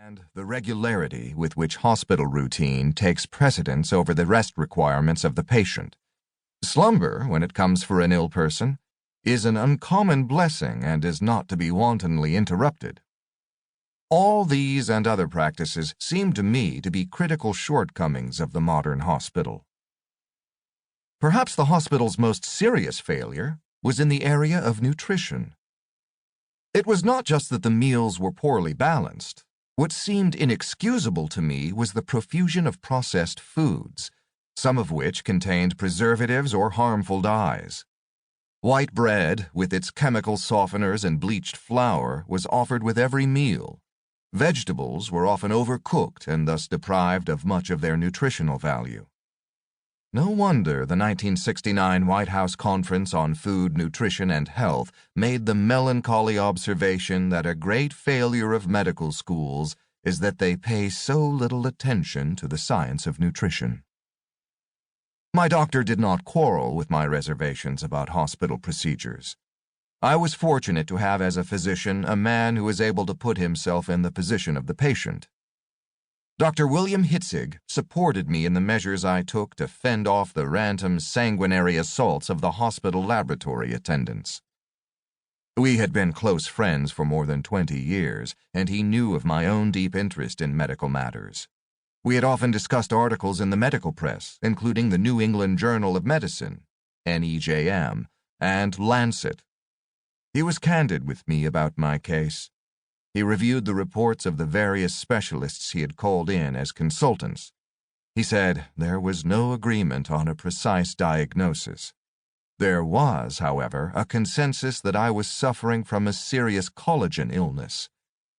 and the regularity with which hospital routine takes precedence over the rest requirements of the patient. Slumber, when it comes for an ill person, is an uncommon blessing and is not to be wantonly interrupted. All these and other practices seem to me to be critical shortcomings of the modern hospital. Perhaps the hospital's most serious failure was in the area of nutrition. It was not just that the meals were poorly balanced. What seemed inexcusable to me was the profusion of processed foods, some of which contained preservatives or harmful dyes. White bread, with its chemical softeners and bleached flour, was offered with every meal. Vegetables were often overcooked and thus deprived of much of their nutritional value. No wonder the 1969 White House Conference on Food, Nutrition, and Health made the melancholy observation that a great failure of medical schools is that they pay so little attention to the science of nutrition. My doctor did not quarrel with my reservations about hospital procedures. I was fortunate to have as a physician a man who was able to put himself in the position of the patient. Dr. William Hitzig supported me in the measures I took to fend off the random sanguinary assaults of the hospital laboratory attendants. We had been close friends for more than 20 years, and he knew of my own deep interest in medical matters. We had often discussed articles in the medical press, including the New England Journal of Medicine, NEJM, and Lancet. He was candid with me about my case. He reviewed the reports of the various specialists he had called in as consultants. He said there was no agreement on a precise diagnosis. There was, however, a consensus that I was suffering from a serious collagen illness,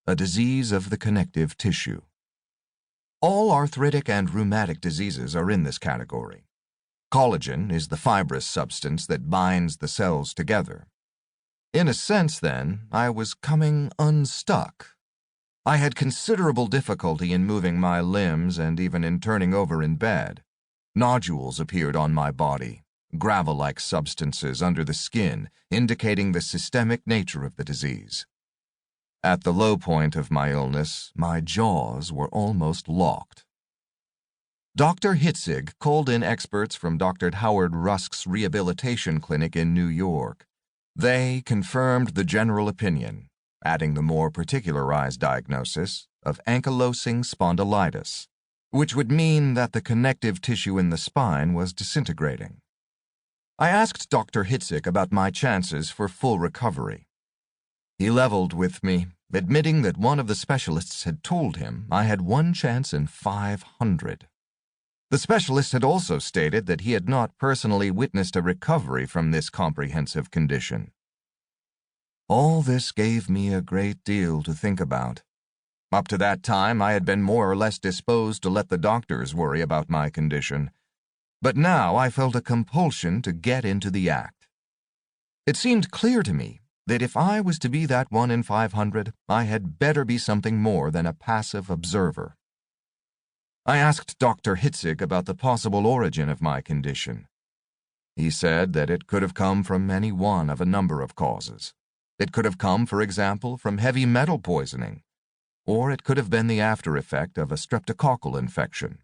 a disease of the connective tissue. All arthritic and rheumatic diseases are in this category. Collagen is the fibrous substance that binds the cells together. In a sense, then, I was coming unstuck. I had considerable difficulty in moving my limbs and even in turning over in bed. Nodules appeared on my body, gravel-like substances under the skin, indicating the systemic nature of the disease. At the low point of my illness, my jaws were almost locked. Dr. Hitzig called in experts from Dr. Howard Rusk's rehabilitation clinic in New York. They confirmed the general opinion, adding the more particularized diagnosis of ankylosing spondylitis, which would mean that the connective tissue in the spine was disintegrating. I asked Dr. Hitzig about my chances for full recovery. He leveled with me, admitting that one of the specialists had told him I had one chance in 500. The specialist had also stated that he had not personally witnessed a recovery from this comprehensive condition. All this gave me a great deal to think about. Up to that time, I had been more or less disposed to let the doctors worry about my condition, but now I felt a compulsion to get into the act. It seemed clear to me that if I was to be that 1 in 500, I had better be something more than a passive observer. I asked Dr. Hitzig about the possible origin of my condition. He said that it could have come from any one of a number of causes. It could have come, for example, from heavy metal poisoning, or it could have been the after effect of a streptococcal infection.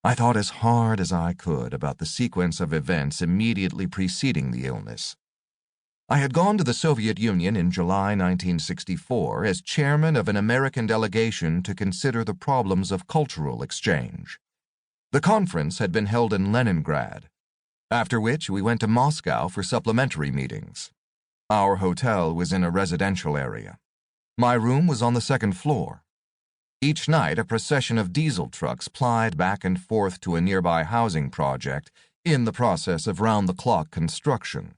I thought as hard as I could about the sequence of events immediately preceding the illness. I had gone to the Soviet Union in July 1964 as chairman of an American delegation to consider the problems of cultural exchange. The conference had been held in Leningrad, after which we went to Moscow for supplementary meetings. Our hotel was in a residential area. My room was on the second floor. Each night, a procession of diesel trucks plied back and forth to a nearby housing project in the process of round-the-clock construction.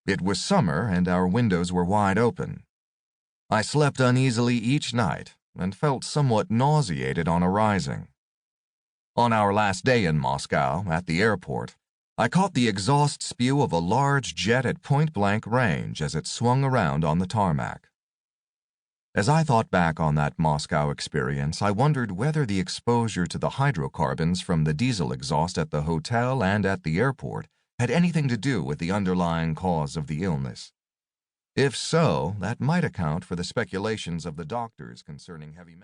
It was summer, and our windows were wide open. I slept uneasily each night and felt somewhat nauseated on arising. On our last day in Moscow, at the airport, I caught the exhaust spew of a large jet at point-blank range as it swung around on the tarmac. As I thought back on that Moscow experience, I wondered whether the exposure to the hydrocarbons from the diesel exhaust at the hotel and at the airport had anything to do with the underlying cause of the illness. If so, that might account for the speculations of the doctors concerning heavy metal.